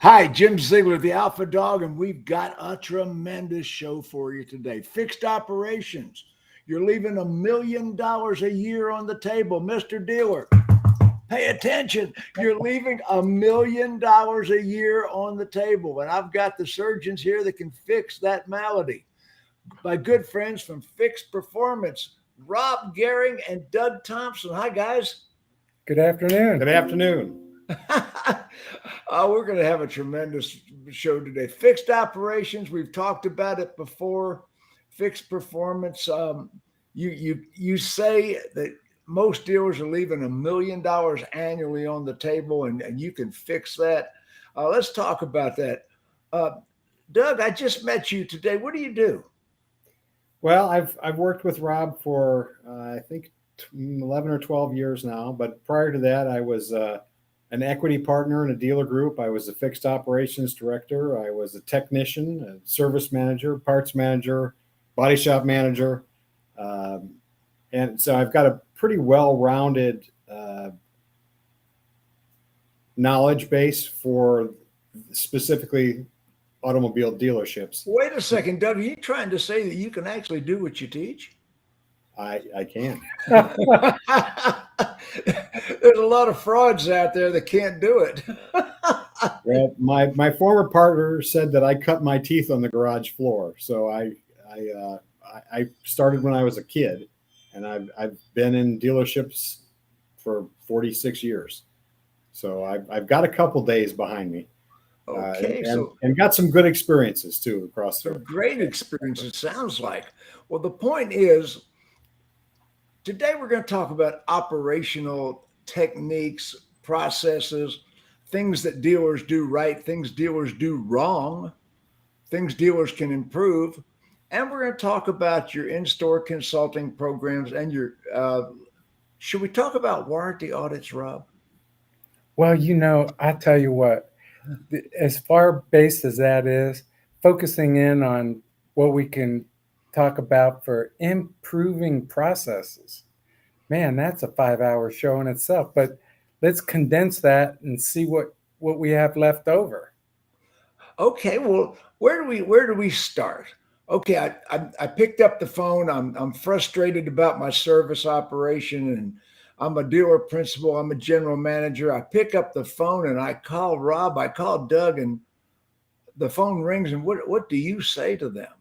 Hi, Jim Ziegler, the Alpha Dog, and we've got a tremendous show for you today. Fixed operations. You're leaving $1 million a year on the table, Mr. Dealer. Pay attention. You're leaving $1 million a year on the table. And I've got the surgeons here that can fix that malady. My good friends from Fixed Performance, Rob Gehring and Doug Thompson. Hi, guys. Good afternoon. Good afternoon. We're going to have a tremendous show today. Fixed operations. We've talked about it before. Fixed performance. You say that most dealers are leaving $1 million annually on the table, and you can fix that. Let's talk about that. Doug, I just met you today. What do you do? Well, I've worked with Rob for I think 11 or 12 years now. But prior to that, I was an equity partner in a dealer group. I was a fixed operations director. I was a technician, a service manager, parts manager, body shop manager. And so I've got a pretty well-rounded knowledge base for specifically automobile dealerships. Wait a second, Doug. Are you trying to say that you can actually do what you teach? I can. There's a lot of frauds out there that can't do it. Well, my former partner said that I cut my teeth on the garage floor. So I started when I was a kid, and I've been in dealerships for 46 years. So I've got a couple days behind me. Okay, and got some good experiences too across the great experiences. Sounds like. Well, the point is, today we're going to talk about operational techniques, processes, things that dealers do right, things dealers do wrong, things dealers can improve, and we're going to talk about your in-store consulting programs and your. Should we talk about warranty audits, Rob? Well, I tell you what. As far based as that is, focusing in on what we can talk about for improving processes, man, that's a 5-hour show in itself. But let's condense that and see what we have left over. Okay, well, where do we start? Okay, I picked up the phone. I'm frustrated about my service operation, and I'm a dealer principal. I'm a general manager. I pick up the phone and I call Rob. I call Doug, and the phone rings. And what do you say to them?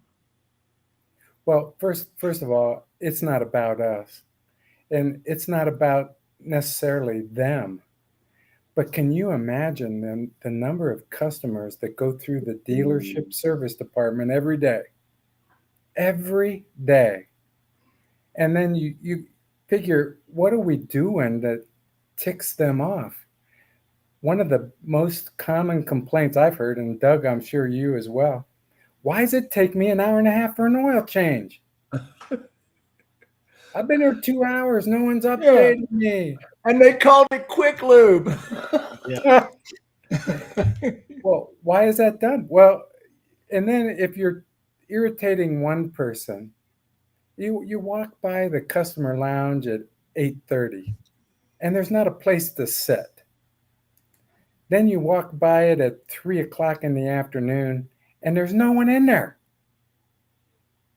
Well, first of all, it's not about us, and it's not about necessarily them. But can you imagine the number of customers that go through the dealership service department every day? Every day. And then you figure, what are we doing that ticks them off? One of the most common complaints I've heard, and Doug, I'm sure you as well, why does it take me an hour and a half for an oil change? I've been here 2 hours. No one's updated me. And they called it quick lube. Yeah. Well, why is that done? Well, and then if you're irritating one person, you walk by the customer lounge at 8:30, and there's not a place to sit. Then you walk by it at 3 o'clock in the afternoon, and there's no one in there.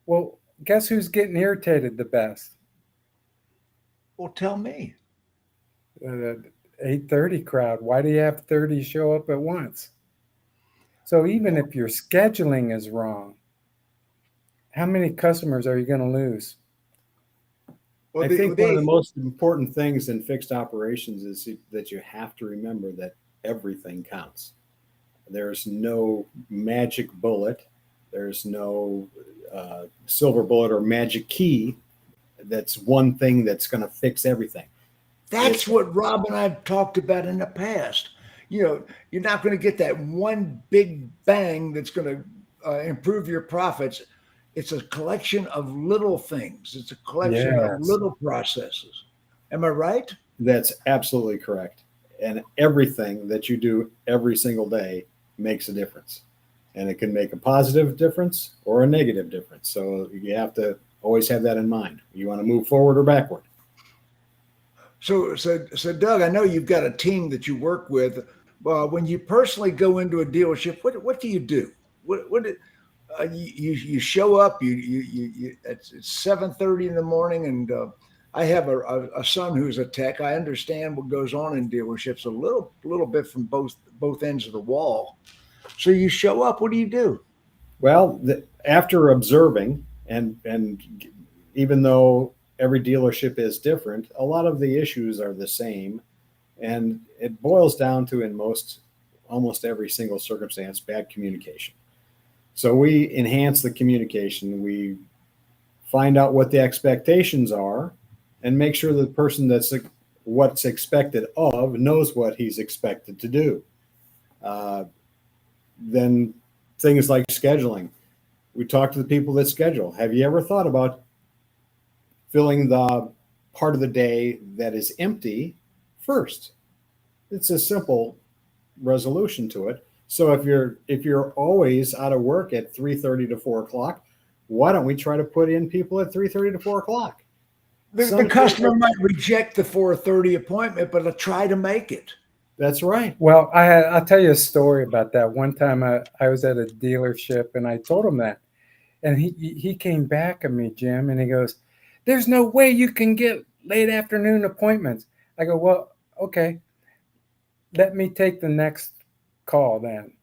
Well, guess who's getting irritated the best? Well, tell me. The 8:30 crowd. Why do you have 30 show up at once? So even if your scheduling is wrong, how many customers are you going to lose? Well, I think one of the most important things in fixed operations is that you have to remember that everything counts. There's no magic bullet. There's no silver bullet or magic key. That's one thing that's going to fix everything. That's what Rob and I have talked about in the past. You're not going to get that one big bang that's going to improve your profits. It's a collection of little things. It's a collection of little processes. Am I right? That's absolutely correct. And everything that you do every single day makes a difference. And it can make a positive difference or a negative difference. So you have to always have that in mind. You want to move forward or backward. So Doug, I know you've got a team that you work with. when you personally go into a dealership, what do you do? You show up. It's 7:30 in the morning, and I have a son who's a tech. I understand what goes on in dealerships a little bit from both ends of the wall. So you show up. What do you do? Well, after observing, and even though every dealership is different, a lot of the issues are the same, and it boils down to, in almost every single circumstance, bad communication. So we enhance the communication. We find out what the expectations are, and make sure the person that's what's expected of knows what he's expected to do. Then things like scheduling. We talk to the people that schedule. Have you ever thought about filling the part of the day that is empty first? It's a simple resolution to it. So if you're always out of work at 3:30 to 4 o'clock, why don't we try to put in people at 3:30 to 4 o'clock? The customer might reject the 4:30 appointment, but try to make it. That's right. Well, I'll tell you a story about that. One time I was at a dealership and I told him that. And he came back at me, Jim, and he goes, "There's no way you can get late afternoon appointments." I go, "Well, okay, let me take the next call then."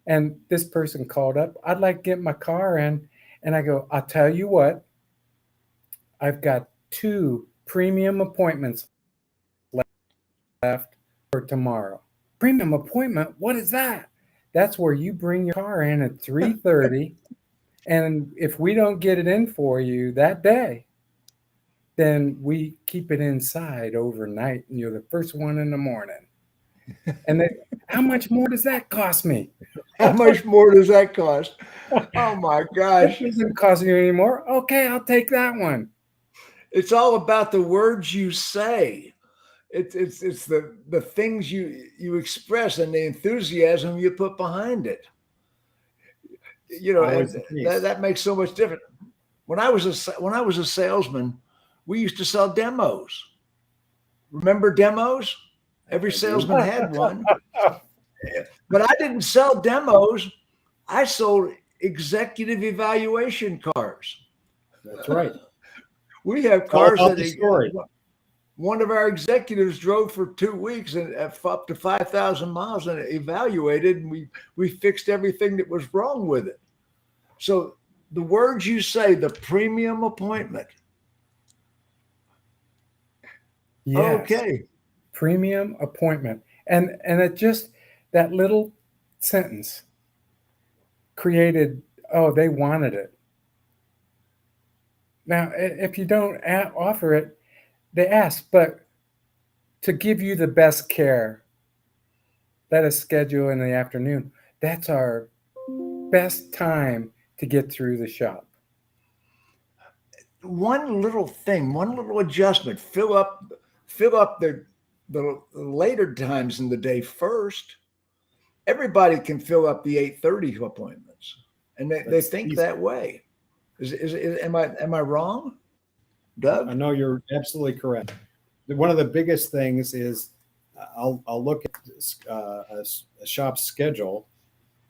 And this person called up, "I'd like to get my car in." And I go, "I'll tell you what, I've got 2 premium appointments left for tomorrow." Premium appointment? What is that? That's where you bring your car in at 3:30. And if we don't get it in for you that day, then we keep it inside overnight, and you're the first one in the morning. And then, how much more does that cost me? How much more does that cost? Oh my gosh. It doesn't cost you anymore. Okay, I'll take that one. It's all about the words you say. It's the things you express and the enthusiasm you put behind it. That makes so much difference. When I was a salesman, we used to sell demos. Remember demos? Every salesman had one. But I didn't sell demos. I sold executive evaluation cars. That's right. We have cars that one of our executives drove for 2 weeks and up to 5,000 miles and evaluated, and we fixed everything that was wrong with it. So the words you say, the premium appointment. Yes. Okay. Premium appointment. And it just, that little sentence created, they wanted it. Now, if you don't offer it, they ask, but to give you the best care, let us schedule in the afternoon. That's our best time to get through the shop. One little thing, one little adjustment, fill up the later times in the day first. Everybody can fill up the 8:30 appointments, and they think easy. that way. Am I wrong, Doug? I know you're absolutely correct. One of the biggest things is I'll look at a shop's schedule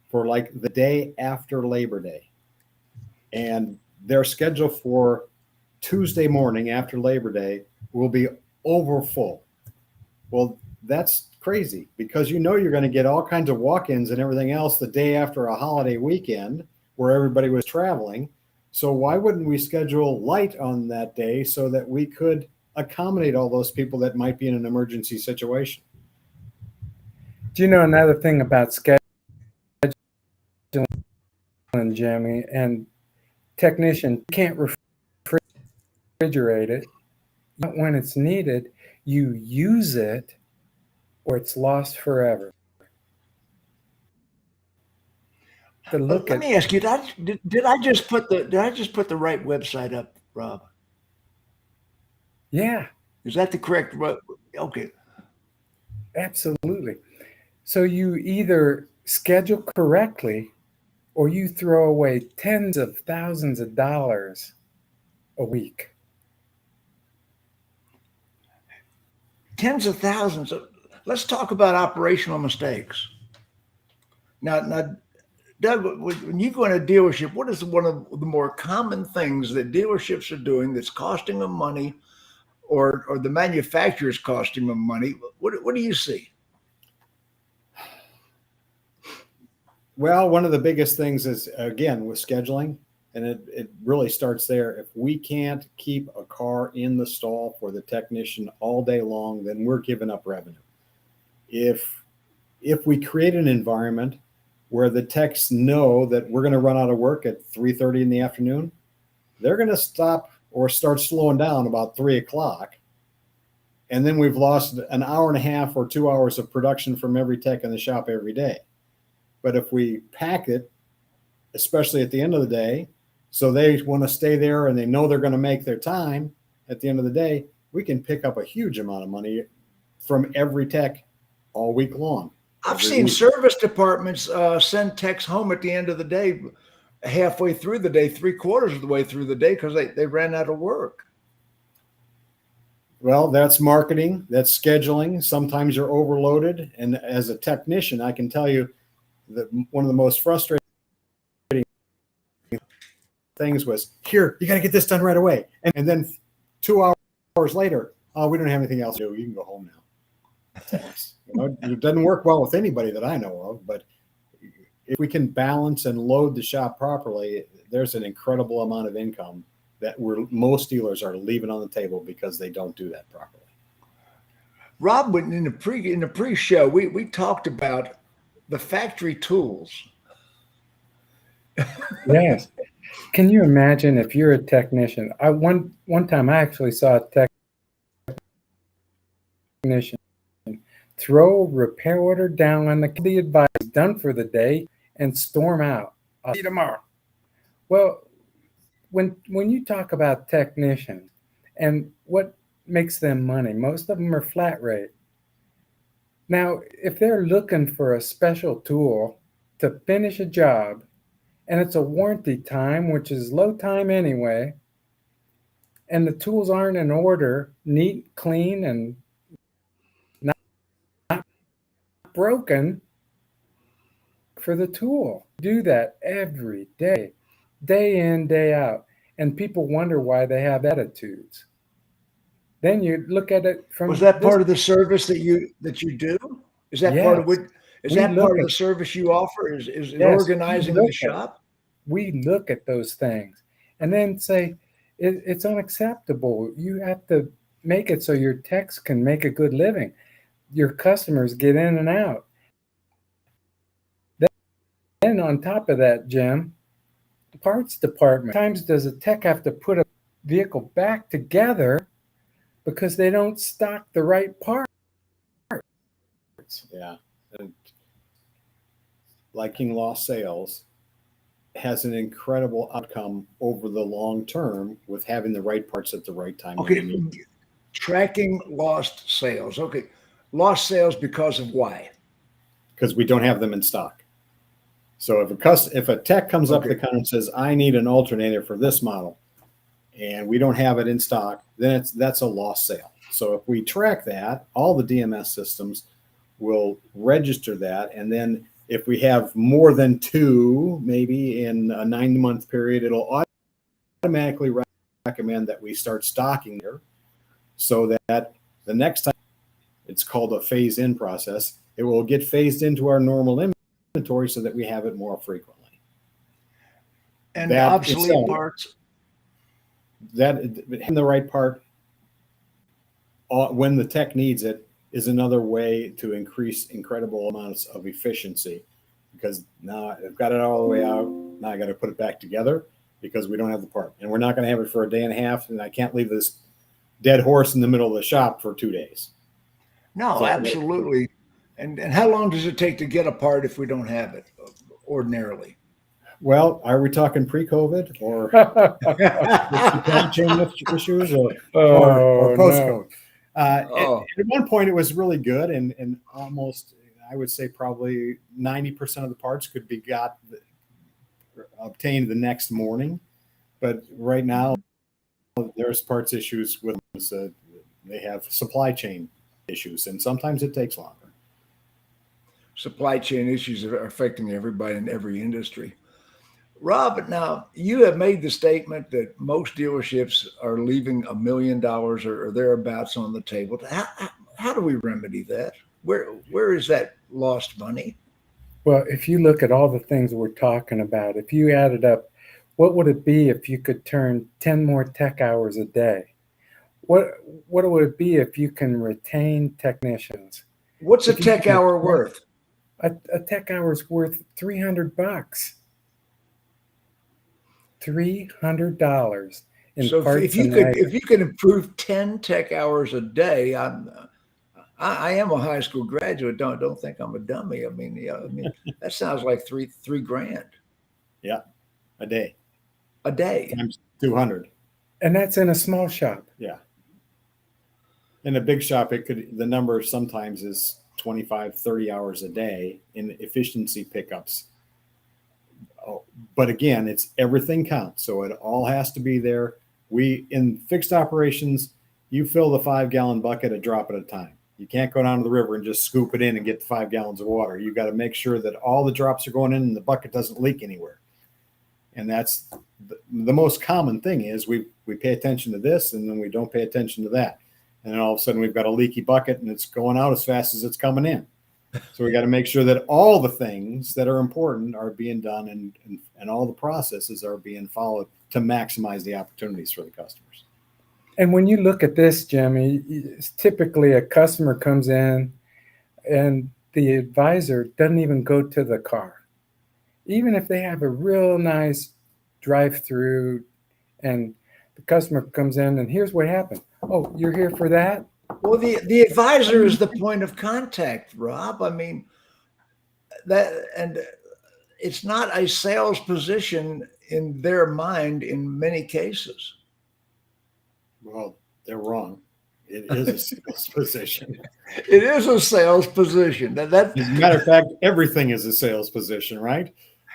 for like the day after Labor Day, and their schedule for Tuesday morning after Labor Day will be over full. Well, that's crazy, because you're going to get all kinds of walk-ins and everything else the day after a holiday weekend where everybody was traveling. So why wouldn't we schedule light on that day so that we could accommodate all those people that might be in an emergency situation? Do you know another thing about scheduling, Jimmy, and technician can't refrigerate it. When it's needed, you use it, or it's lost forever. Let me ask you, did I just put the right website up, Rob? Yeah. Is that the correct? Okay. Absolutely. So you either schedule correctly, or you throw away tens of thousands of dollars a week. Tens of thousands. let's talk about operational mistakes. Now, Doug, when you go in a dealership, what is one of the more common things that dealerships are doing that's costing them money, or the manufacturer's costing them money? What do you see? Well, one of the biggest things is, again, with scheduling, and it really starts there. If we can't keep a car in the stall for the technician all day long, then we're giving up revenue. If we create an environment where the techs know that we're going to run out of work at 3:30 in the afternoon, they're going to stop or start slowing down about 3 o'clock. And then we've lost an hour and a half or 2 hours of production from every tech in the shop every day. But if we pack it, especially at the end of the day, so they want to stay there and they know they're going to make their time at the end of the day, we can pick up a huge amount of money from every tech all week long. I've seen service departments send techs home at the end of the day, halfway through the day, 3/4 of the way through the day, because they ran out of work. Well, that's marketing, that's scheduling. Sometimes you're overloaded. And as a technician, I can tell you that one of the most frustrating things was, here, you got to get this done right away. And then 2 hours later, oh, we don't have anything else to do. You can go home now. It doesn't work well with anybody that I know of, but if we can balance and load the shop properly, there's an incredible amount of income that most dealers are leaving on the table because they don't do that properly. Rob, in the pre-show, we talked about the factory tools. Yes. Can you imagine if you're a technician? One time I actually saw a technician throw a repair order down on the advice done for the day and storm out. I'll see you tomorrow. Well, when you talk about technicians and what makes them money, most of them are flat rate. Now, if they're looking for a special tool to finish a job, and it's a warranty time, which is low time anyway, and the tools aren't in order, neat, clean, and not broken for the tool. Do that every day, day in, day out. And people wonder why they have attitudes. Then you look at it from— Was that part of the service that you do? Is that part of what? Is that part of the service you offer? Is organizing the shop? We look at those things and then say it's unacceptable. You have to make it so your techs can make a good living. Your customers get in and out. Then on top of that, Jim, the parts department. Sometimes does a tech have to put a vehicle back together because they don't stock the right parts? Yeah. And liking lost sales has an incredible outcome over the long term with having the right parts at the right time. Okay. Tracking lost sales. Okay. Lost sales because of why? Because we don't have them in stock. So if a tech comes up to the counter and says, I need an alternator for this model, and we don't have it in stock, then that's a lost sale. So if we track that, all the DMS systems will register that. And then if we have more than two, maybe in a 9-month period, it'll automatically recommend that we start stocking there, so that the next time, it's called a phase-in process, it will get phased into our normal inventory so that we have it more frequently. And that obsolete parts? That having the right part when the tech needs it is another way to increase incredible amounts of efficiency, because now I've got it all the way out. Now I got to put it back together because we don't have the part, and we're not going to have it for a day and a half, and I can't leave this dead horse in the middle of the shop for 2 days. No, so, absolutely. And how long does it take to get a part if we don't have it ordinarily? Well, are we talking pre-COVID or supply chain issues or post-COVID? No. At one point, it was really good, and almost, I would say, probably 90% of the parts could be obtained the next morning. But right now, there's parts issues with they have supply chain issues, and sometimes it takes longer. Supply chain issues are affecting everybody in every industry. Rob, now you have made the statement that most dealerships are leaving $1 million or thereabouts on the table. How do we remedy that? Where is that lost money? Well, if you look at all the things we're talking about, if you added up, what would it be if you could turn 10 more tech hours a day? What would it be if you can retain technicians? What's a If you tech can hour retain- worth? A tech hour is worth $300. $300 in So parts if you and could labor. if you could improve 10 tech hours a day, I am a high school graduate. Don't think I'm a dummy. I mean, yeah, I mean that sounds like three grand Yeah, a day a day. times 200. And that's in a small shop. Yeah. In a big shop, the number sometimes is 25, 30 hours a day in efficiency pickups. Oh, but again, it's everything counts. So it all has to be there. In fixed operations, you fill the 5-gallon bucket a drop at a time. You can't go down to the river and just scoop it in and get 5 gallons of water. You got to make sure that all the drops are going in and the bucket doesn't leak anywhere. And that's the most common thing is we pay attention to this and then we don't pay attention to that. And then all of a sudden we've got a leaky bucket and it's going out as fast as it's coming in. So we got to make sure that all the things that are important are being done and all the processes are being followed to maximize the opportunities for the customers. And when you look at this, Jimmy, it's typically a customer comes in and the advisor doesn't even go to the car. Even if they have a real nice drive-through and the customer comes in and here's what happened. Oh, you're here for that? Well, the advisor is the point of contact, Rob. I mean, and it's not a sales position in their mind in many cases. Well, they're wrong. It is a sales position. It is a sales position. As a matter of fact, everything is a sales position, right?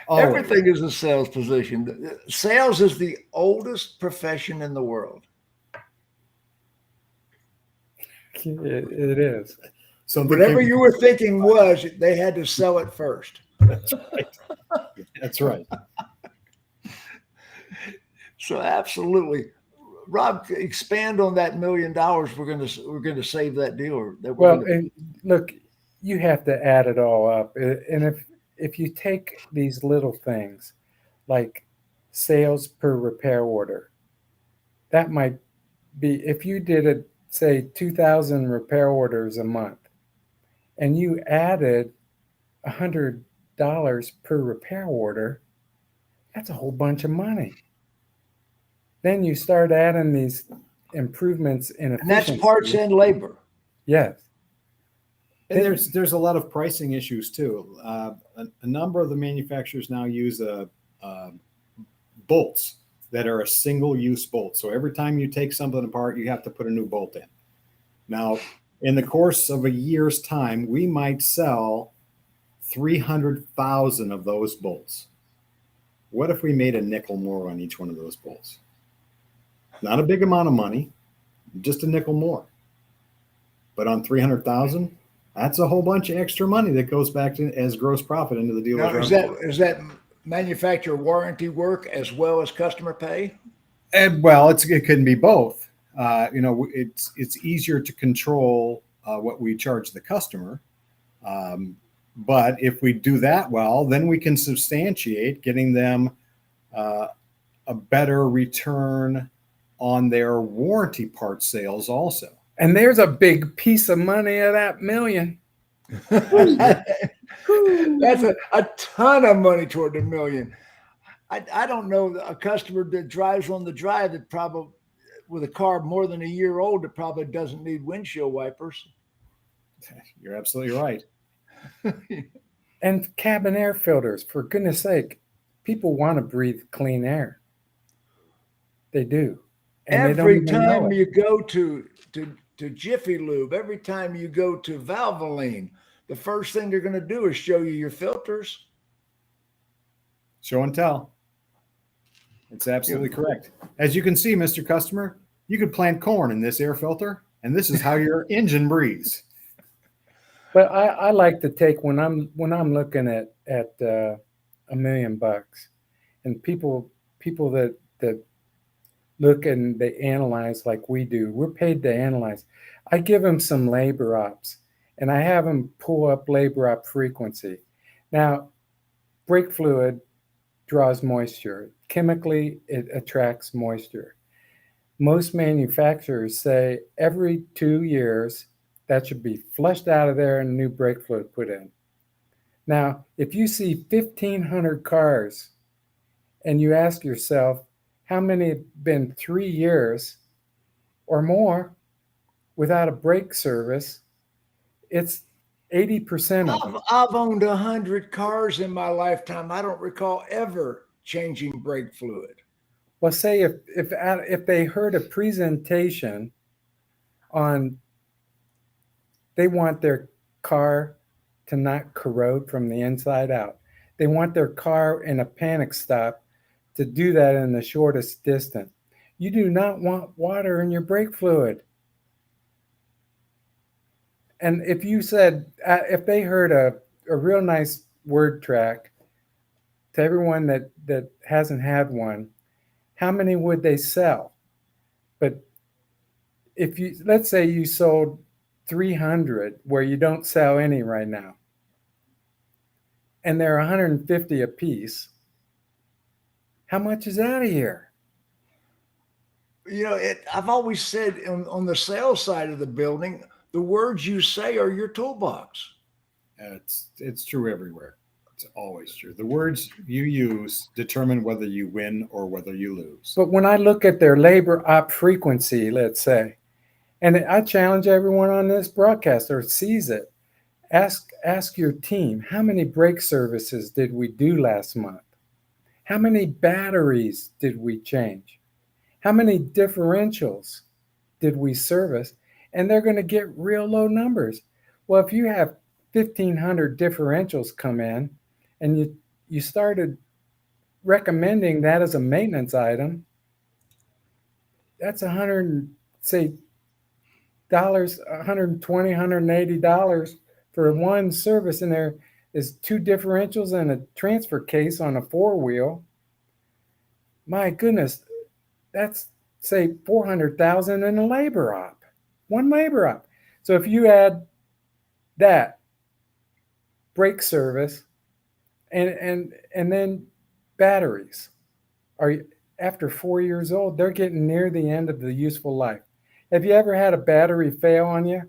Always. Everything is a sales position. Sales is the oldest profession in the world. It is. So Whatever you were thinking was, they had to sell it first. That's right. That's right. So absolutely, Rob, expand on that $1 million. We're going to save that deal. And look, you have to add it all up, and if you take these little things like sales per repair order, that might be if you did it, say 2,000 repair orders a month, and you added $100 per repair order, that's a whole bunch of money. Then you start adding these improvements in efficiency. And that's parts and labor. Yes. And there's a lot of pricing issues too. A number of the manufacturers now use bolts that are a single-use bolt. So every time you take something apart, you have to put a new bolt in. Now, in the course of a year's time, we might sell 300,000 of those bolts. What if we made a nickel more on each one of those bolts? Not a big amount of money, just a nickel more. But on 300,000, that's a whole bunch of extra money that goes back to as gross profit into the dealer's. Now, is that manufacturer warranty work as well as customer pay? And well, it can be both. It's easier to control what we charge the customer. But if we do that well, then we can substantiate getting them a better return on their warranty part sales also. And there's a big piece of money of that $1 million. That's a ton of money toward $1 million. I don't know a customer that drives on the drive that probably with a car more than a year old that probably doesn't need windshield wipers. You're absolutely right. And cabin air filters, for goodness sake, people want to breathe clean air. They do. And every time you go to Jiffy Lube, every time you go to Valvoline, the first thing they're going to do is show you your filters. Show and tell. It's absolutely correct. As you can see, Mr. Customer, you could plant corn in this air filter, and this is how your engine breathes. But I like to take when I'm looking at $1 million, and people that look and they analyze like we do. We're paid to analyze. I give them some labor ops, and I have them pull up labor op frequency. Now, brake fluid draws moisture. Chemically, it attracts moisture. Most manufacturers say every 2 years that should be flushed out of there and new brake fluid put in. Now, if you see 1,500 cars and you ask yourself how many have been 3 years or more without a brake service, it's 80% of them. I've owned 100 cars in my lifetime. I don't recall ever changing brake fluid. Well, say if they heard a presentation on they want their car to not corrode from the inside out. They want their car in a panic stop to do that in the shortest distance. You do not want water in your brake fluid. And if you said, if they heard a real nice word track to everyone that hasn't had one, how many would they sell? But if you, let's say you sold 300 where you don't sell any right now, and they're 150 a piece, how much is out of here? You know, I've always said on the sales side of the building, the words you say are your toolbox. It's true everywhere. It's always true. The words you use determine whether you win or whether you lose. But when I look at their labor op frequency, let's say, and I challenge everyone on this broadcast or sees it, ask your team, how many brake services did we do last month? How many batteries did we change? How many differentials did we service? And they're going to get real low numbers. Well, if you have 1,500 differentials come in and you started recommending that as a maintenance item, that's $120, $180 for one service, and there is 2 differentials and a transfer case on a 4-wheel. My goodness, that's say 400,000 in a labor op, one labor op. So if you add that brake service and then batteries are after 4 years old, they're getting near the end of the useful life. Have you ever had a battery fail on you?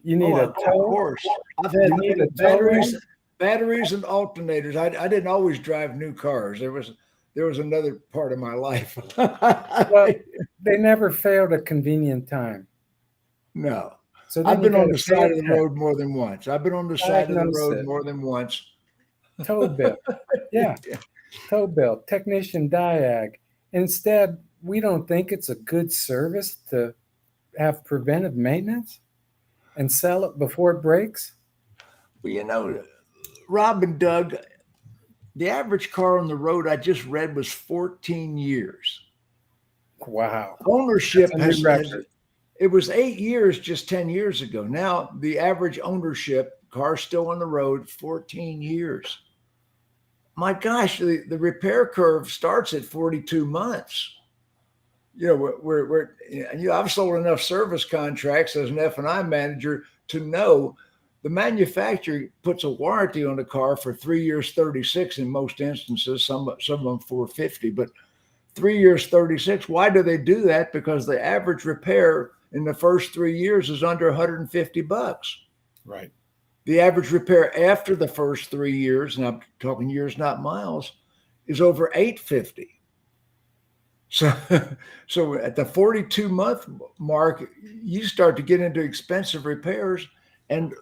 You need a tow. Of course. I've had batteries and alternators. I didn't always drive new cars. There was another part of my life. Well, they never failed a convenient time. No. So I've been on the side of the road more than once. Tow bill. Yeah. Tow bill, technician diag. Instead, we don't think it's a good service to have preventive maintenance and sell it before it breaks. Well, you know, Rob and Doug, the average car on the road I just read was 14 years. Wow. Ownership it was 8 years just 10 years ago. Now the average ownership, car still on the road, 14 years. My gosh, the repair curve starts at 42 months. You know, I've sold enough service contracts as an F&I manager to know the manufacturer puts a warranty on the car for 3 years, 36 in most instances, some of them 450, but 3 years, 36. Why do they do that? Because the average repair in the first 3 years is under $150. Right. The average repair after the first 3 years, and I'm talking years, not miles, is over $850. So at the 42-month mark, you start to get into expensive repairs, and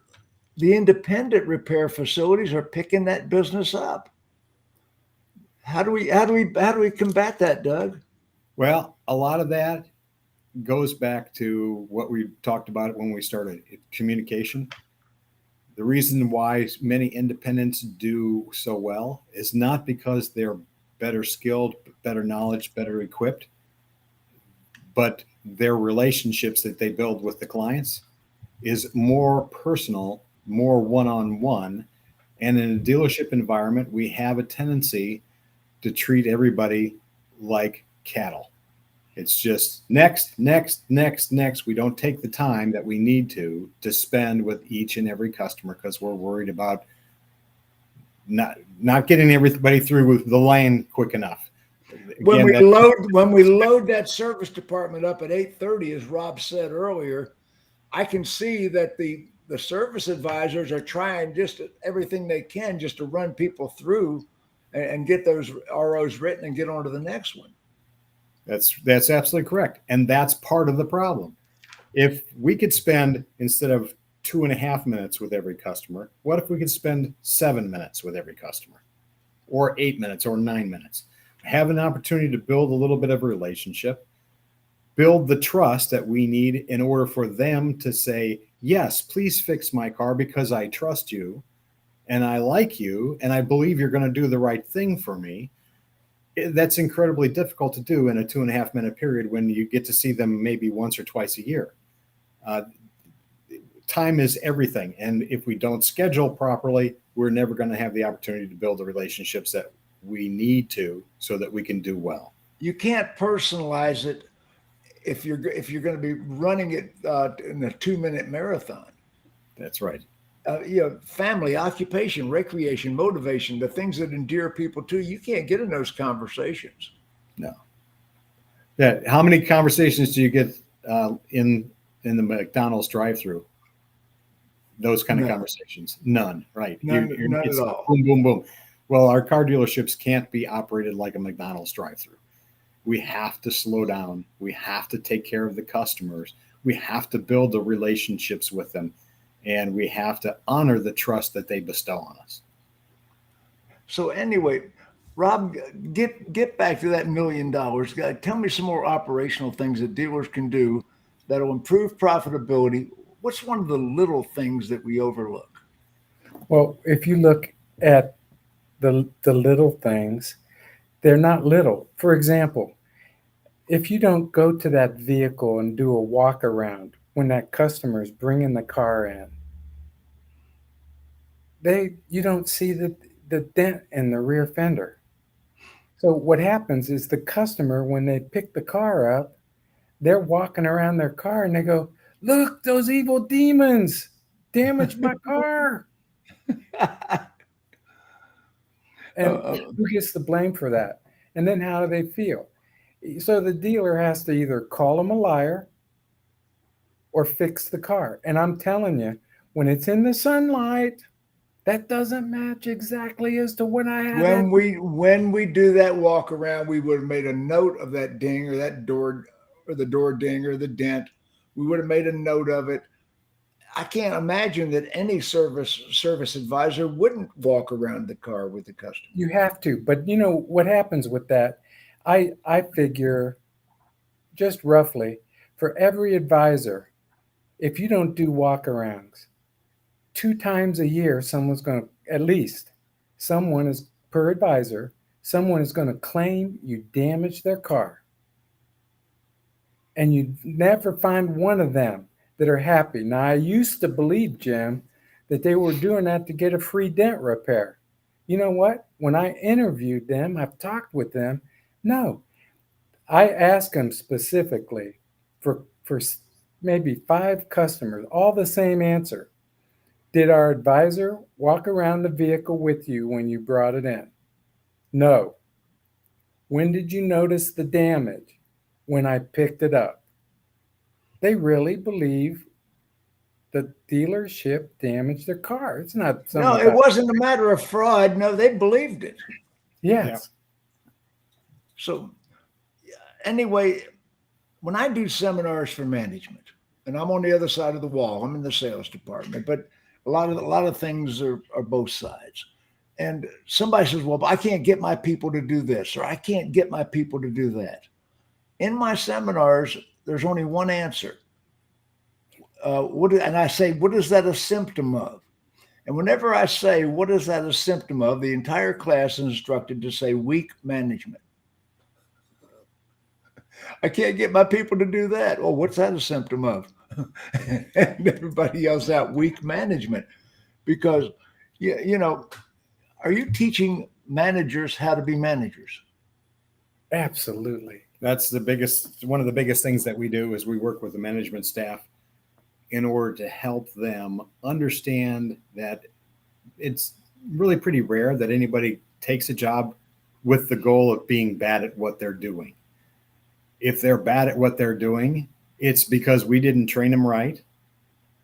the independent repair facilities are picking that business up. How do we combat that, Doug? Well, a lot of that goes back to what we talked about when we started, communication. The reason why many independents do so well is not because they're better skilled, better knowledge, better equipped, but their relationships that they build with the clients is more personal more one-on-one. And in a dealership environment, we have a tendency to treat everybody like cattle. It's just next, next, next, next. We don't take the time that we need to spend with each and every customer because we're worried about not getting everybody through with the lane quick enough. When we load that service department up at 8:30, as Rob said earlier, I can see that the service advisors are trying just everything they can just to run people through and get those ROs written and get on to the next one. That's absolutely correct. And that's part of the problem. If we could spend, instead of 2.5 minutes with every customer, what if we could spend 7 minutes with every customer, or 8 minutes, or 9 minutes? Have an opportunity to build a little bit of a relationship, build the trust that we need in order for them to say, yes, please fix my car because I trust you and I like you and I believe you're going to do the right thing for me. That's incredibly difficult to do in a 2.5 minute period when you get to see them maybe once or twice a year. Time is everything. And if we don't schedule properly, we're never going to have the opportunity to build the relationships that we need to so that we can do well. You can't personalize it if you're going to be running it in a 2-minute marathon. That's right. Family, occupation, recreation, motivation, the things that endear people to you can't get in those conversations. No. Yeah. How many conversations do you get in the McDonald's drive-through? Those kind of conversations? None. Right. None at all. Boom, boom, boom. Well, our car dealerships can't be operated like a McDonald's drive-through. We have to slow down. We have to take care of the customers. We have to build the relationships with them. And we have to honor the trust that they bestow on us. So anyway, Rob, get back to that $1 million. Tell me some more operational things that dealers can do that'll improve profitability. What's one of the little things that we overlook? Well, if you look at the little things, they're not little. For example, if you don't go to that vehicle and do a walk around when that customer is bringing the car in, you don't see the dent in the rear fender. So what happens is the customer, when they pick the car up, they're walking around their car and they go, "Look, those evil demons damaged my car." And who gets the blame for that? And then how do they feel? So the dealer has to either call them a liar or fix the car. And I'm telling you, when it's in the sunlight, that doesn't match exactly as to what I had. When we do that walk around, we would have made a note of that ding or that door, or the door ding or the dent. We would have made a note of it. I can't imagine that any service advisor wouldn't walk around the car with the customer. You have to, but you know what happens with that? I figure just roughly for every advisor, if you don't do walk-arounds 2 times a year, someone is per advisor, someone is going to claim you damaged their car. And you never find one of them that are happy. Now, I used to believe, Jim, that they were doing that to get a free dent repair. You know what? When I interviewed them, I've talked with them. No, I asked them specifically for maybe 5 customers, all the same answer. Did our advisor walk around the vehicle with you when you brought it in? No. When did you notice the damage? When I picked it up. They really believe the dealership damaged their car. It's not something. No, it wasn't a matter of fraud. No, they believed it. Yes. Yeah. So anyway, when I do seminars for management, and I'm on the other side of the wall, I'm in the sales department, but a lot of things are both sides. And somebody says, well, I can't get my people to do this, or I can't get my people to do that. In my seminars, there's only one answer. And I say, what is that a symptom of? And whenever I say, what is that a symptom of, the entire class is instructed to say weak management. I can't get my people to do that. Oh, what's that a symptom of? And everybody yells out weak management. because are you teaching managers how to be managers? Absolutely. That's one of the biggest things that we do is we work with the management staff in order to help them understand that it's really pretty rare that anybody takes a job with the goal of being bad at what they're doing. If they're bad at what they're doing, it's because we didn't train them right,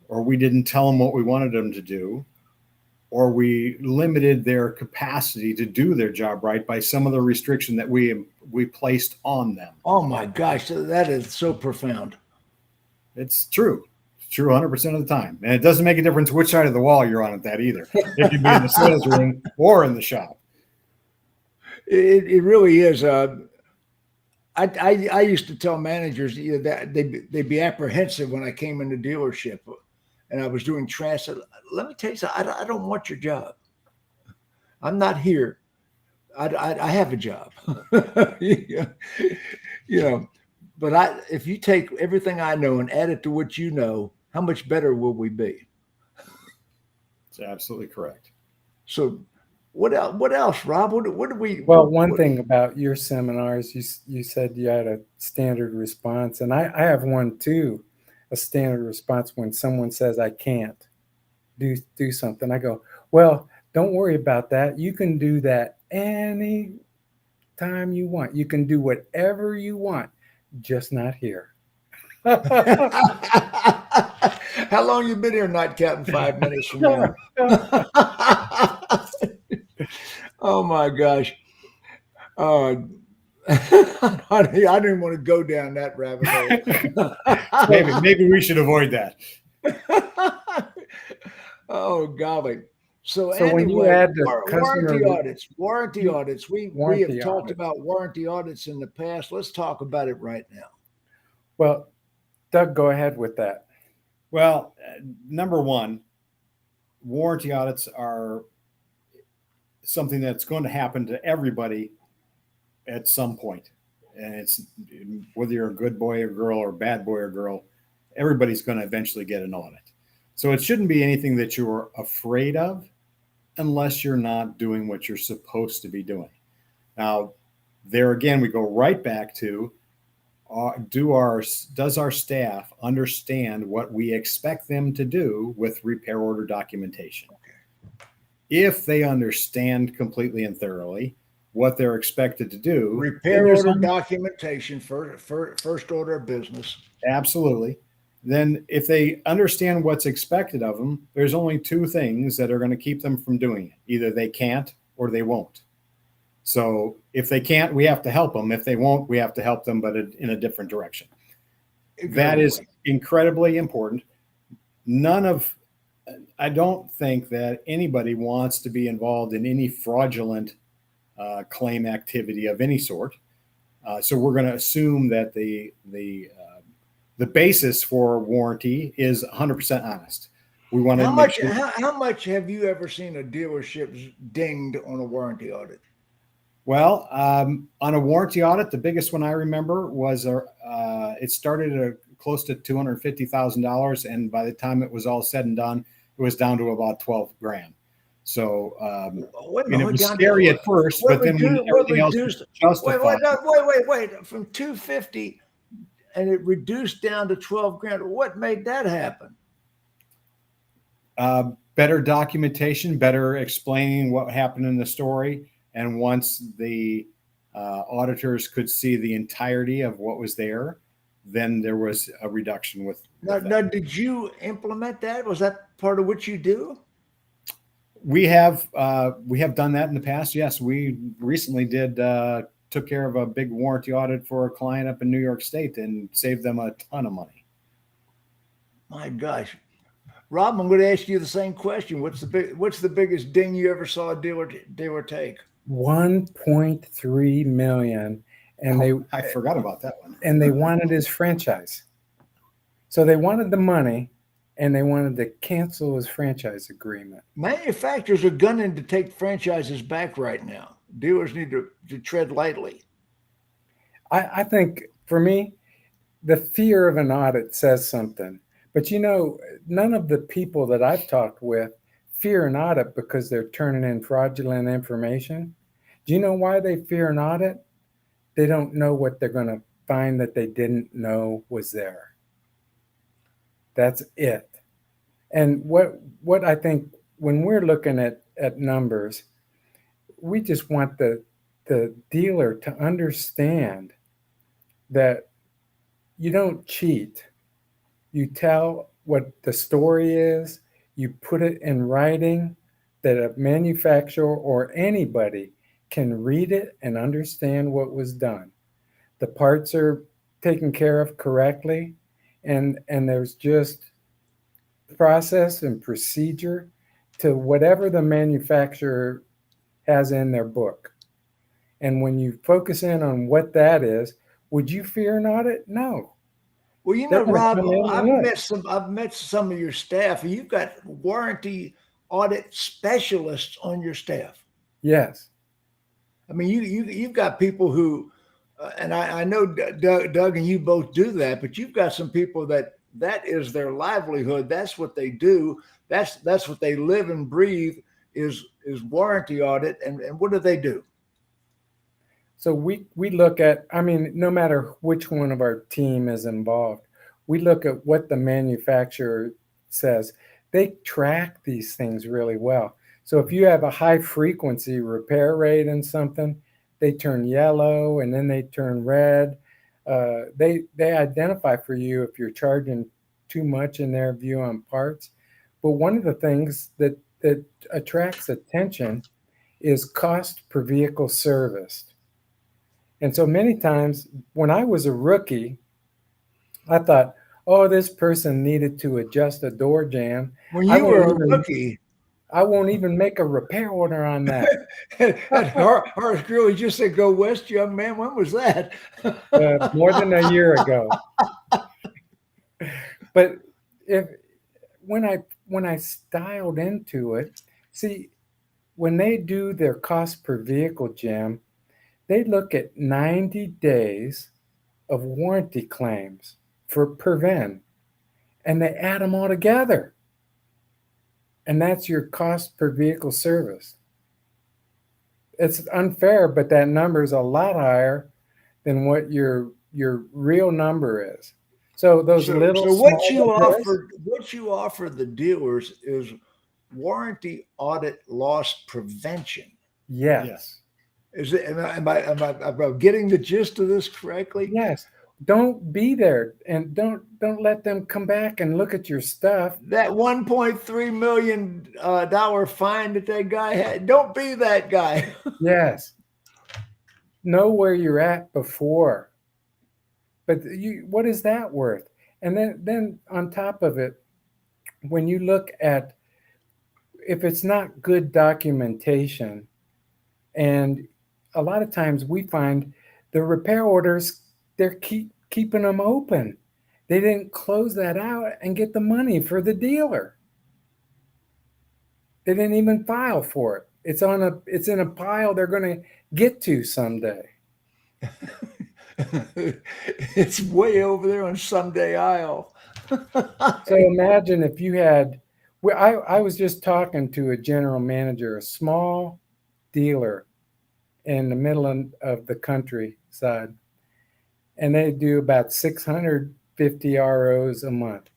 or we didn't tell them what we wanted them to do, or we limited their capacity to do their job right by some of the restriction that we placed on them. Oh my gosh, that is so profound. It's true. It's true 100% of the time. And it doesn't make a difference which side of the wall you're on at that either. It could be in the sales room or in the shop. It really is. I used to tell managers that they'd be apprehensive when I came in the dealership and I was doing transit. Let me tell you something. I don't want your job. I'm not here. I have a job. But if you take everything I know and add it to what you know, how much better will we be? It's absolutely correct. So what else, Rob? What do we? Well, one thing about your seminars, you said you had a standard response, and I have one too, a standard response when someone says I can't do something. I go, well, don't worry about that. You can do that any time you want. You can do whatever you want, just not here. How long you been here? Not counting 5 minutes from now. Oh my gosh. I didn't want to go down that rabbit hole. maybe we should avoid that. Oh golly. So when anyway, you add the warranty audits. We have talked about warranty audits in the past. Let's talk about it right now. Well, Doug, go ahead with that. Well, number one, warranty audits are something that's going to happen to everybody at some point. And it's whether you're a good boy or girl or bad boy or girl, everybody's going to eventually get an audit. So it shouldn't be anything that you're afraid of unless you're not doing what you're supposed to be doing. Now, there again, we go right back to does our staff understand what we expect them to do with repair order documentation? Okay. If they understand completely and thoroughly what they're expected to do, repair order documentation for first order of business. Absolutely. Then if they understand what's expected of them, there's only two things that are going to keep them from doing it. Either they can't or they won't. So if they can't, we have to help them. If they won't, we have to help them, but in a different direction. That is incredibly important. I don't think that anybody wants to be involved in any fraudulent claim activity of any sort. So we're going to assume that the basis for warranty is 100% honest. We want to how much have you ever seen a dealership dinged on a warranty audit? Well, on a warranty audit, the biggest one I remember was it started at close to $250,000, and by the time it was all said and done, it was down to about $12,000. So it was scary at first, but then when everything else was justified. Wait, from 250, and it reduced down to $12,000. What made that happen? Better documentation, better explaining what happened in the story. And once the auditors could see the entirety of what was there, then there was a reduction with now, did you implement that? Was that part of what you do? We have done that in the past. Yes, we recently took care of a big warranty audit for a client up in New York State and saved them a ton of money. My gosh. Rob, I'm going to ask you the same question. What's the biggest ding you ever saw a dealer take? 1.3 million, and I forgot about that one. And they wanted his franchise. So they wanted the money, and they wanted to cancel his franchise agreement. Manufacturers are gunning to take franchises back right now. Dealers need to tread lightly. I think for me, the fear of an audit says something. But none of the people that I've talked with fear an audit because they're turning in fraudulent information. Do you know why they fear an audit? They don't know what they're going to find that they didn't know was there. That's it. And what I think when we're looking at numbers, we just want the dealer to understand that you don't cheat. You tell what the story is, you put it in writing that a manufacturer or anybody can read it and understand what was done. The parts are taken care of correctly, and there's just process and procedure to whatever the manufacturer has in their book. And when you focus in on what that is, would you fear an audit? No. Well, They're going to Rob, come in and look. I've met some of your staff, and you've got warranty audit specialists on your staff. Yes. I mean, you've got people who, and I know Doug and you both do that, but you've got some people that is their livelihood. That's what they do. That's what they live and breathe is warranty audit. And what do they do? So we look at, I mean, no matter which one of our team is involved, we look at what the manufacturer says. They track these things really well. So if you have a high frequency repair rate in something, they turn yellow and then they turn red. They identify for you if you're charging too much in their view on parts. But one of the things that attracts attention is cost per vehicle serviced. And so many times when I was a rookie, I thought, oh, this person needed to adjust a door jamb. When you were a rookie, I won't even make a repair order on that. At Horace Greeley just said, "Go west, young man." When was that? More than a year ago. But when I styled into it, see, when they do their cost per vehicle jam, they look at 90 days of warranty claims per VIN, and they add them all together. And that's your cost per vehicle service. It's unfair, but that number is a lot higher than what your real number is. So what you offer the dealers is warranty audit loss prevention. Yes. Is it? Am I getting the gist of this correctly? Yes. Don't be there, and don't let them come back and look at your stuff. That $1.3 million fine that guy had. Don't be that guy. Yes. Know where you're at before. But what is that worth? And then on top of it, when you look at if it's not good documentation, and a lot of times we find the repair orders, they're keeping them open. They didn't close that out and get the money for the dealer. They didn't even file for it. It's in a pile they're going to get to someday. It's way over there on Someday Isle. So imagine if you had, I was just talking to a general manager, a small dealer in the middle of the countryside, and they do about 650 ROs a month.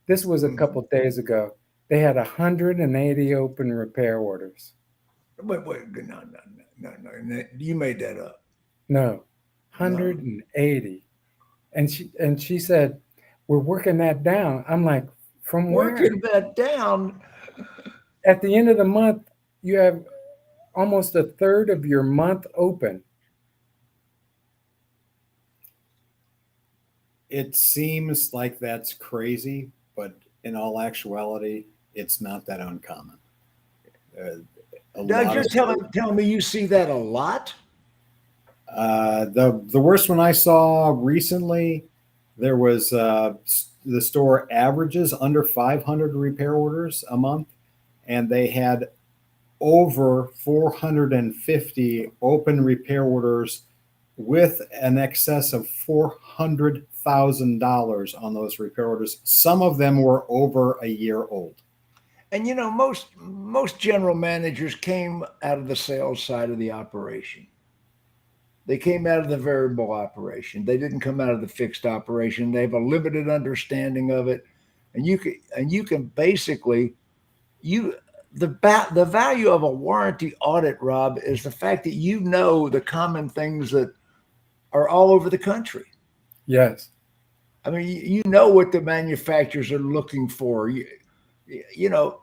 This was a couple of days ago. They had 180 open repair orders. Wait, no. You made that up. No, 180. And she said, we're working that down. I'm like, from where? Working that down? At the end of the month, you have almost a third of your month open. It seems like that's crazy, but in all actuality, it's not that uncommon. Doug, you're telling me you see that a lot? The worst one I saw recently, there was the store averages under 500 repair orders a month, and they had over 450 open repair orders with an excess of $400,000 on those repair orders. Some of them were over a year old. And most general managers came out of the sales side of the operation. They came out of the variable operation. They didn't come out of the fixed operation. They have a limited understanding of it, and you can basically you the value of a warranty audit, Rob, is the fact that you know the common things that are all over the country. Yes. I mean, you know what the manufacturers are looking for. You know,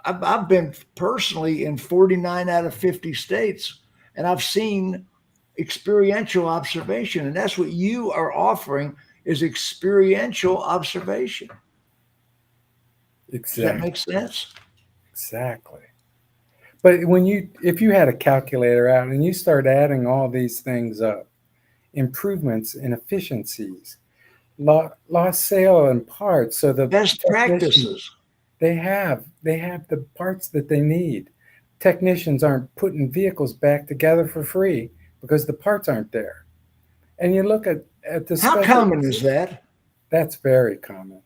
I've been personally in 49 out of 50 states, and I've seen experiential observation, and that's what you are offering is experiential observation. Does that Exactly. make sense? Exactly. But if you had a calculator out and you start adding all these things up, improvements in efficiencies, lost sale and parts, so the Best technicians, practices. they have the parts that they need. Technicians aren't putting vehicles back together for free because the parts aren't there. And you look at the How special. common is that? That's very common.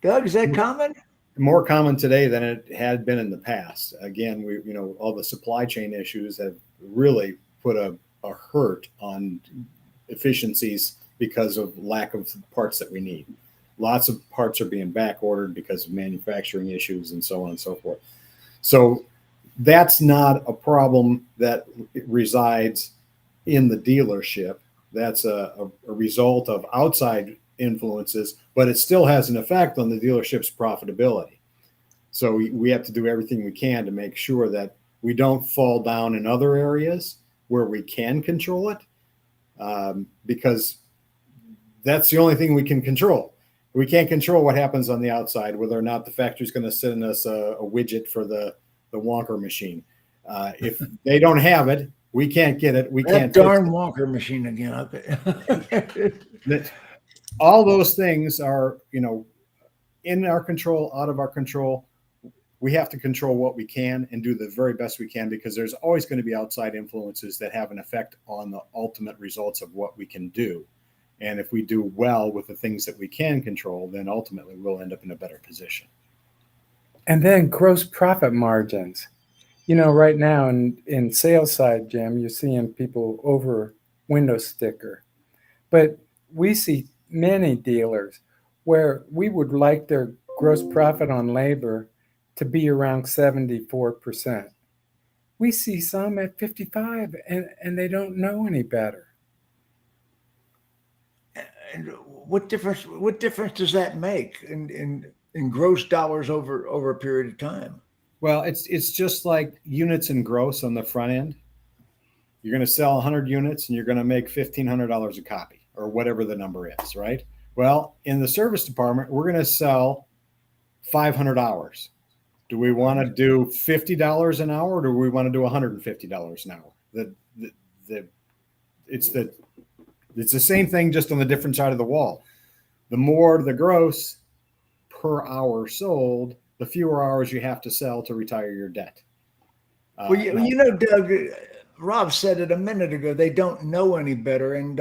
Doug, is that common? More common today than it had been in the past. Again, all the supply chain issues have really put a hurt on efficiencies because of lack of parts that we need. Lots of parts are being back ordered because of manufacturing issues and so on and so forth. So that's not a problem that resides in the dealership. That's a result of outside influences, but it still has an effect on the dealership's profitability. So we have to do everything we can to make sure that we don't fall down in other areas where we can control it, because that's the only thing we can control. We can't control what happens on the outside, whether or not the factory's going to send us a widget for the Wonker machine. If they don't have it, we can't get it. We can't That darn fix it. Wonker machine again. Okay. All those things are, in our control, out of our control. We have to control what we can and do the very best we can, because there's always going to be outside influences that have an effect on the ultimate results of what we can do. And if we do well with the things that we can control, then ultimately we'll end up in a better position. And then gross profit margins. Right now in sales side, Jim, you're seeing people over window sticker. But we see many dealers where we would like their gross profit on labor to be around 74%. We see some at 55 and they don't know any better. And what difference does that make in gross dollars over a period of time? Well, it's just like units and gross on the front end. You're going to sell 100 units and you're going to make $1,500 a copy, or whatever the number is, right? Well, in the service department, we're going to sell 500 hours. Do we want to do $50 an hour, or do we want to do $150 an hour? It's the same thing, just on the different side of the wall. The more the gross per hour sold, the fewer hours you have to sell to retire your debt. Well, Doug, Rob said it a minute ago. They don't know any better. And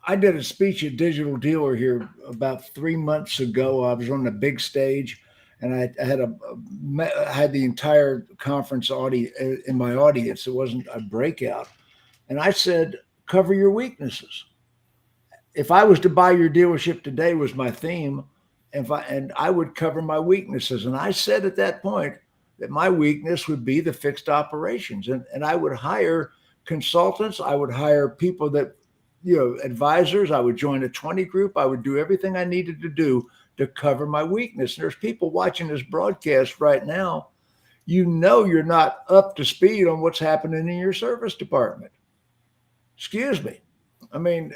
I did a speech at Digital Dealer here about 3 months ago. I was on the big stage, and I had the entire conference in my audience. It wasn't a breakout. And I said, cover your weaknesses. If I was to buy your dealership today, was my theme, and I would cover my weaknesses. And I said at that point that my weakness would be the fixed operations, and I would hire consultants. I would hire people that, advisors. I would join a 20 group. I would do everything I needed to do to cover my weakness. And there's people watching this broadcast right now. You're not up to speed on what's happening in your service department. Excuse me. I mean,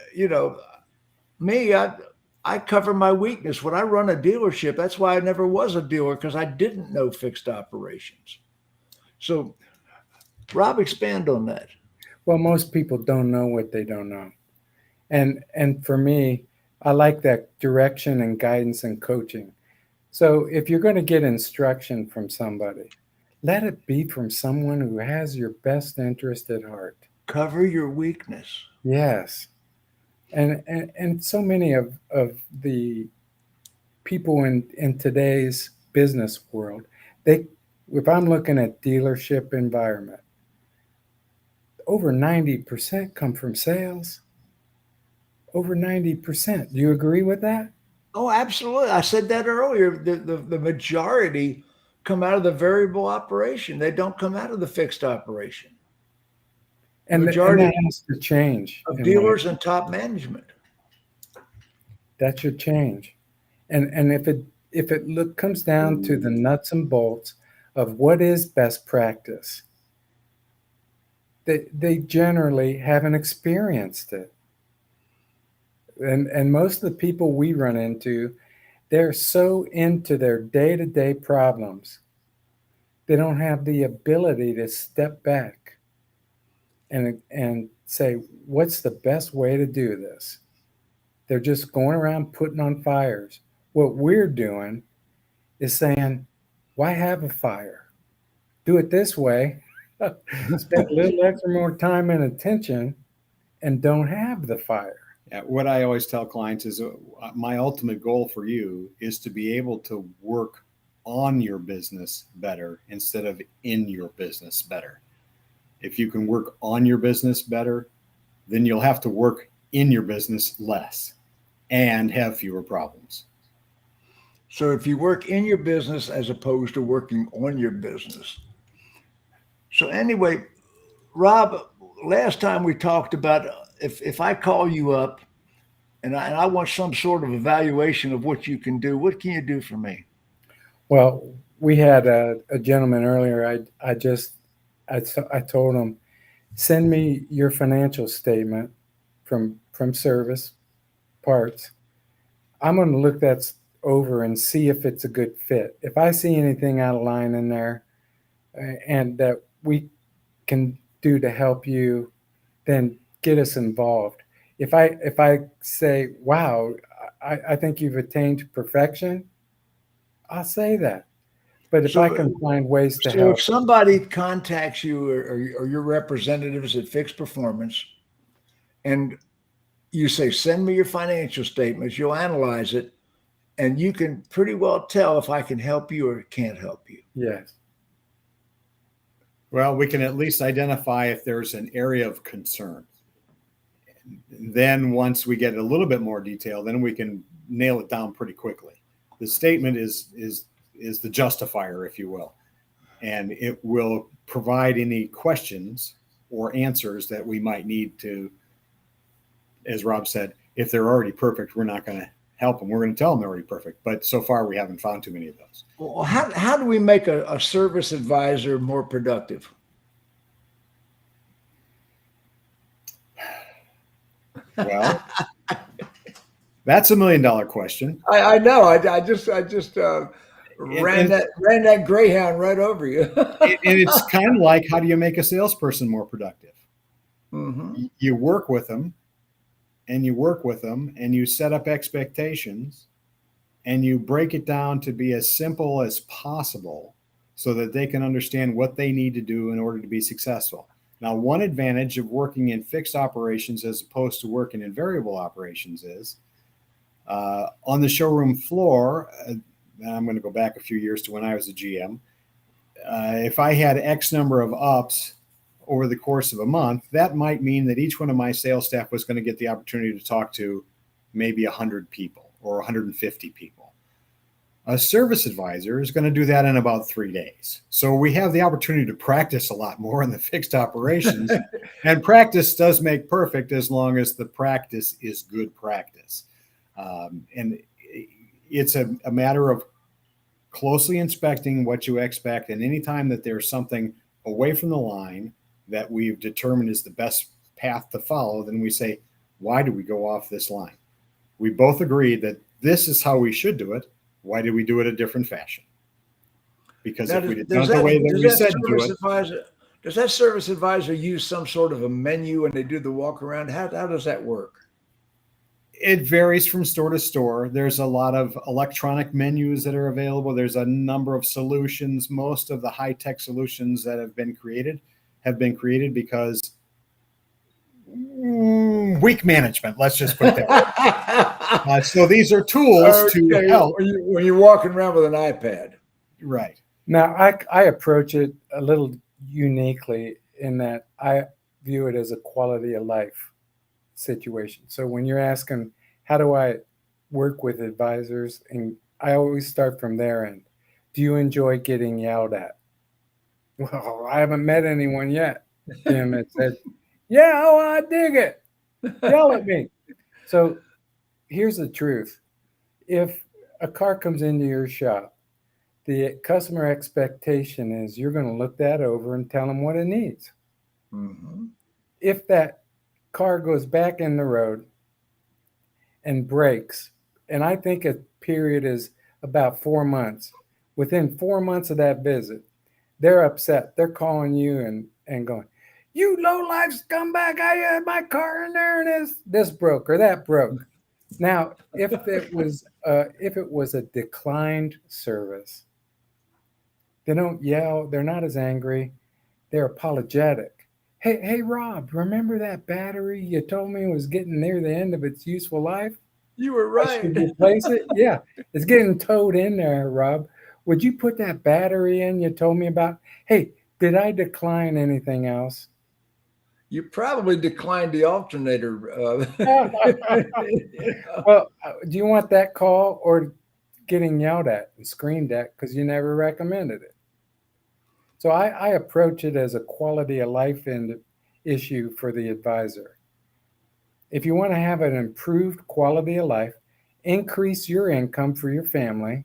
me, I cover my weakness. When I run a dealership, that's why I never was a dealer, because I didn't know fixed operations. So, Rob, expand on that. Well, most people don't know what they don't know. And for me, I like that direction and guidance and coaching. So if you're going to get instruction from somebody, let it be from someone who has your best interest at heart. Cover your weakness. Yes. And so many of the people in today's business world, if I'm looking at dealership environment, over 90% come from sales. Over 90%. Do you agree with that? Oh, absolutely. I said that earlier. The majority come out of the variable operation. They don't come out of the fixed operation. The And majority that has to change. of dealers and top management. That should change. And if it comes down to the nuts and bolts of what is best practice, they generally haven't experienced it. And most of the people we run into, they're so into their day-to-day problems, they don't have the ability to step back and say, what's the best way to do this? They're just going around putting on fires. What we're doing is saying, why have a fire? Do it this way. Spend a little extra more time and attention and don't have the fire. Yeah, what I always tell clients is my ultimate goal for you is to be able to work on your business better instead of in your business better. If you can work on your business better, then you'll have to work in your business less and have fewer problems. So if you work in your business as opposed to working on your business. So anyway, Rob, last time we talked about if I call you up and I want some sort of evaluation of what you can do, what can you do for me? Well, we had a gentleman earlier. I told him, send me your financial statement from service parts. I'm going to look that over and see if it's a good fit. If I see anything out of line in there and that we can do to help you, then get us involved. If I say, wow, I think you've attained perfection, I'll say that. But if I can find ways to So help. if somebody contacts you or your representatives at Fixed Performance and you say, send me your financial statements, you'll analyze it, and you can pretty well tell if I can help you or can't help you. Yes. Well, we can at least identify if there's an area of concern. Then once we get a little bit more detail, then we can nail it down pretty quickly. The statement is the justifier, if you will, and it will provide any questions or answers that we might need to, as Rob said, if they're already perfect, we're not going to help them. We're going to tell them they're already perfect. But so far, we haven't found too many of those. Well, how do we make a service advisor more productive? Well, that's $1 million question. I know. I just ran that greyhound right over you. And it's kind of like, how do you make a salesperson more productive? Mm-hmm. You work with them, and you set up expectations, and you break it down to be as simple as possible so that they can understand what they need to do in order to be successful. Now, one advantage of working in fixed operations as opposed to working in variable operations is on the showroom floor, I'm going to go back a few years to when I was a GM. If I had X number of ups over the course of a month, that might mean that each one of my sales staff was going to get the opportunity to talk to maybe 100 people or 150 people. A service advisor is going to do that in about 3 days. So we have the opportunity to practice a lot more in the fixed operations. And practice does make perfect as long as the practice is good practice. And it's a matter of closely inspecting what you expect. And anytime that there's something away from the line that we've determined is the best path to follow, then we say, why do we go off this line? We both agreed that this is how we should do it. Why did we do it a different fashion? Because if we did not the way that we said to do it. Does that service advisor use some sort of a menu when they do the walk around? How does that work? It varies from store to store. There's a lot of electronic menus that are available. There's a number of solutions. Most of the high-tech solutions that have been created because weak management. Let's just put that. So these are tools to help. When you're walking around with an iPad. Right. Now, I approach it a little uniquely in that I view it as a quality of life situation. So when you're asking, how do I work with advisors? And I always start from their end. Do you enjoy getting yelled at? Well, I haven't met anyone yet. Jim had said, yeah, oh, I dig it. Yell at me. So here's the truth. If a car comes into your shop, the customer expectation is you're going to look that over and tell them what it needs. Mm-hmm. If that car goes back in the road and breaks, and I think a period is about 4 months, within 4 months of that visit, they're upset. They're calling you and going, you low-life scumbag, I had my car in there and this broke or that broke. Now, if it was a declined service, they don't yell. They're not as angry. They're apologetic. Hey, Rob, remember that battery you told me was getting near the end of its useful life? You were I right. should replace it? Yeah, it's getting towed in there, Rob. Would you put that battery in you told me about? Hey, did I decline anything else? You probably declined the alternator. Well, do you want that call or getting yelled at and screamed at because you never recommended it? So I approach it as a quality of life issue for the advisor. If you want to have an improved quality of life, increase your income for your family,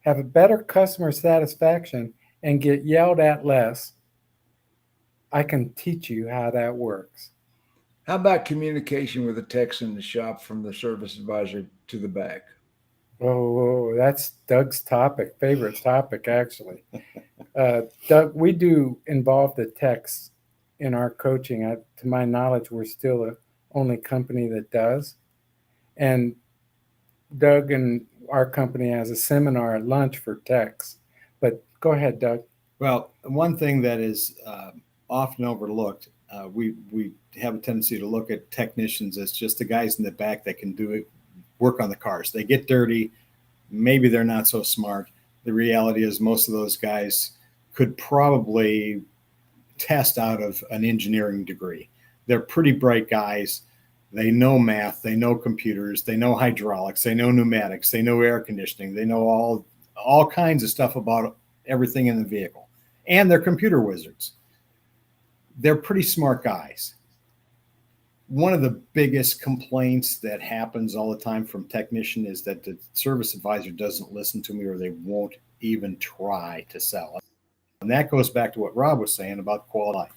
have a better customer satisfaction, and get yelled at less, I can teach you how that works. How about communication with the techs in the shop from the service advisor to the back? Oh, that's Doug's favorite topic, actually. Doug, we do involve the techs in our coaching. To my knowledge, we're still the only company that does. And Doug and our company has a seminar at lunch for techs. But go ahead, Doug. Well, one thing that is often overlooked, we have a tendency to look at technicians as just the guys in the back that can do it, work on the cars. They get dirty. Maybe they're not so smart. The reality is most of those guys could probably test out of an engineering degree. They're pretty bright guys. They know math. They know computers. They know hydraulics. They know pneumatics. They know air conditioning. They know all kinds of stuff about everything in the vehicle. And they're computer wizards. They're pretty smart guys. One of the biggest complaints that happens all the time from technician is that the service advisor doesn't listen to me or they won't even try to sell. And that goes back to what Rob was saying about quality of life.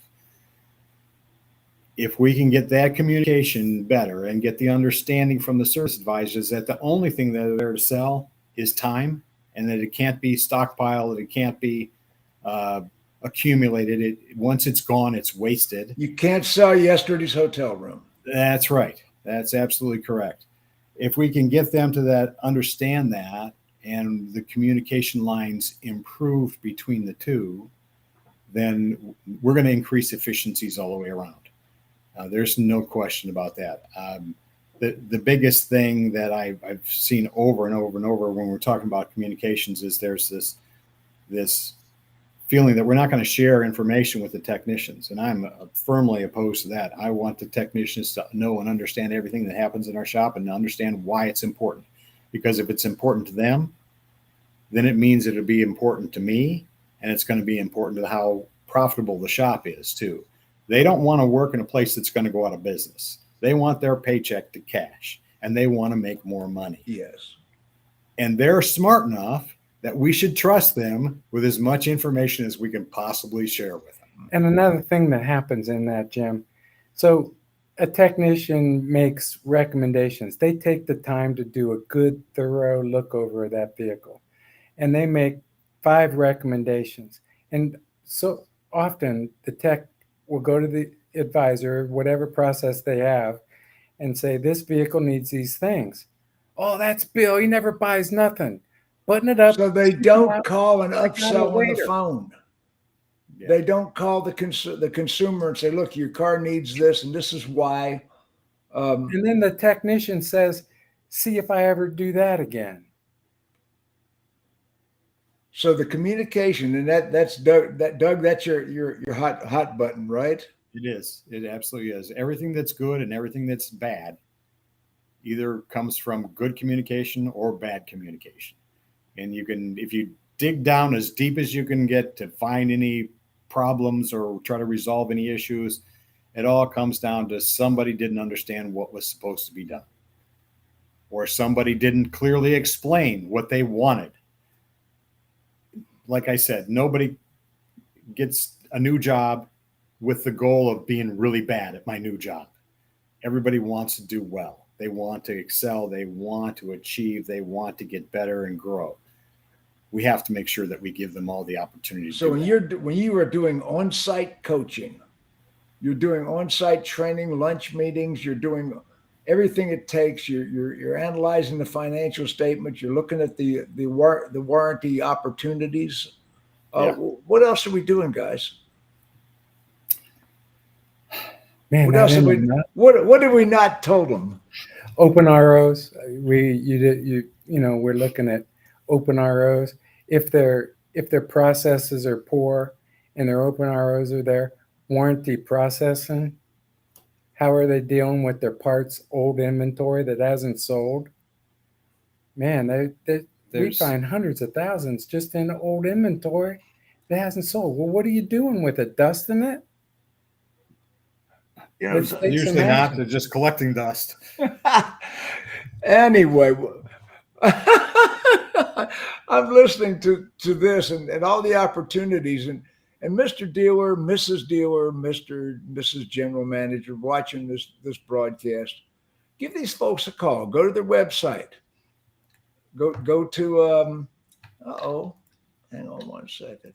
If we can get that communication better and get the understanding from the service advisors that the only thing that they're there to sell is time and that it can't be stockpiled, that it can't be accumulated. Once it's gone, it's wasted. You can't sell yesterday's hotel room. That's right. That's absolutely correct. If we can get them to understand that, and the communication lines improve between the two, then we're going to increase efficiencies all the way around. There's no question about that. The biggest thing that I've seen over and over and over when we're talking about communications is there's this feeling that we're not going to share information with the technicians. And I'm firmly opposed to that. I want the technicians to know and understand everything that happens in our shop and to understand why it's important. Because if it's important to them, then it means it'll be important to me, and it's going to be important to how profitable the shop is too. They don't want to work in a place that's going to go out of business. They want their paycheck to cash, and they want to make more money. Yes. And they're smart enough that we should trust them with as much information as we can possibly share with them. And another thing that happens in that, Jim, so a technician makes recommendations. They take the time to do a good, thorough look over of that vehicle, and they make 5 recommendations. And so often the tech will go to the advisor, whatever process they have, and say, this vehicle needs these things. Oh, that's Bill. He never buys nothing. Button it up. So they don't call an upsell on the later. phone. Yeah. They don't call the consumer and say, look, your car needs this, and this is why. And then the technician says, see if I ever do that again. So the communication, and that's Doug. Doug, that's your hot button, right? It is. It absolutely is. Everything that's good and everything that's bad either comes from good communication or bad communication. And you can, if you dig down as deep as you can get to find any problems or try to resolve any issues, it all comes down to somebody didn't understand what was supposed to be done, or somebody didn't clearly explain what they wanted. Like I said, nobody gets a new job with the goal of being really bad at my new job. Everybody wants to do well. They want to excel. They want to achieve. They want to get better and grow. We have to make sure that we give them all the opportunity. So when you are doing on-site coaching, you're doing on-site training, lunch meetings, you're doing everything it takes. You're analyzing the financial statements. You're looking at the warranty opportunities. What else are we doing, guys? Man, what else have we? What have we not told them? Open ROs. We're looking at open ROs. If their processes are poor and their open ROs are there, warranty processing. How are they dealing with their parts, old inventory that hasn't sold? Man, we find hundreds of thousands just in old inventory that hasn't sold. Well, what are you doing with it? Dusting it? Usually not. They're just collecting dust. Anyway, I'm listening to this and all the opportunities, and Mr. Dealer, Mrs. Dealer, Mrs. General Manager watching this broadcast, give these folks a call. Go to their website. Go to hang on one second.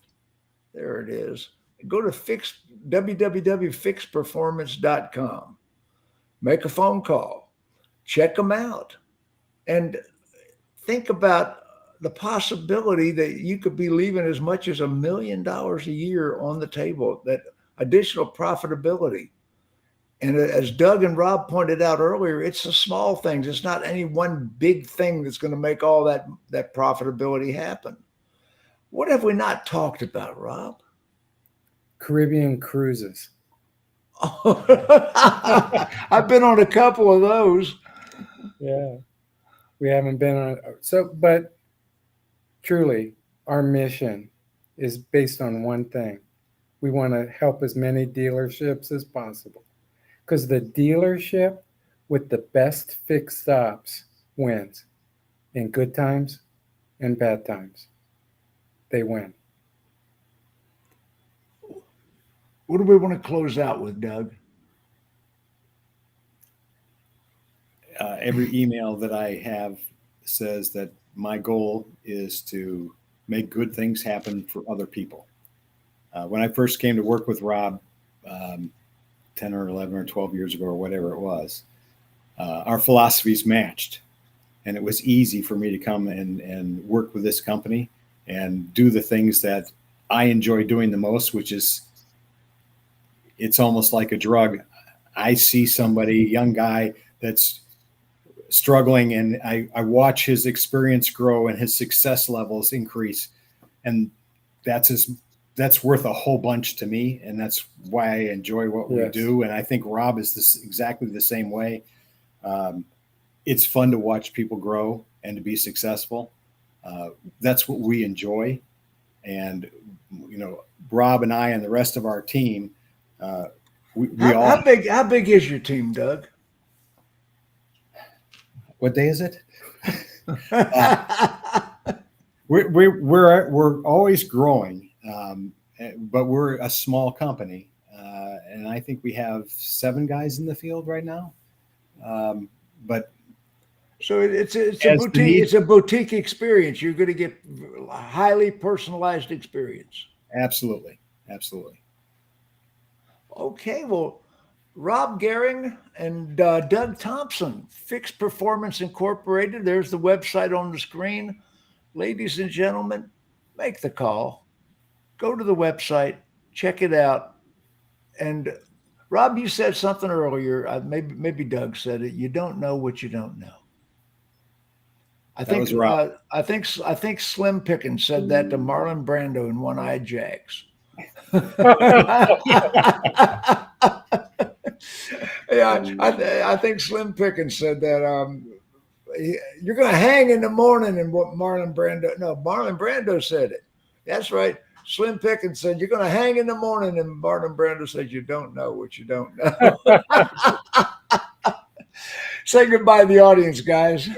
There it is. Go to www.fixperformance.com. Make a phone call. Check them out. And think about the possibility that you could be leaving as much as $1 million a year on the table, that additional profitability. And as Doug and Rob pointed out earlier, it's the small things. It's not any one big thing that's going to make all that profitability happen. What have we not talked about, Rob? Caribbean cruises. I've been on a couple of those. Yeah. We haven't been on but truly our mission is based on one thing. We want to help as many dealerships as possible, because the dealership with the best fixed stops wins in good times and bad times. They win. What do we want to close out with, Doug? Every email that I have says that my goal is to make good things happen for other people. When I first came to work with Rob 10 or 11 or 12 years ago or whatever it was, our philosophies matched. And it was easy for me to come and work with this company and do the things that I enjoy doing the most, which is, it's almost like a drug. I see somebody, young guy that's struggling, and I watch his experience grow and his success levels increase. And that's worth a whole bunch to me. And that's why I enjoy what we do. And I think Rob is exactly the same way. It's fun to watch people grow and to be successful. That's what we enjoy. And, Rob and I and the rest of our team, how big is your team, Doug? What day is it? We're always growing, but we're a small company, and I think we have 7 guys in the field right now. But so it's a boutique. It's a boutique experience. You're going to get highly personalized experience. Absolutely. Okay, well, Rob Gehring and Doug Thompson, Fixed Performance Incorporated. There's the website on the screen. Ladies and gentlemen, make the call. Go to the website, check it out. And Rob, you said something earlier. Maybe Doug said it. You don't know what you don't know. That was Rob. I think Slim Pickens said that to Marlon Brando in One Eyed Jacks. Yeah, I think Slim Pickens said that. You're going to hang in the morning, and what Marlon Brando said it. That's right. Slim Pickens said, you're going to hang in the morning, and Marlon Brando said, you don't know what you don't know. Say goodbye to the audience, guys.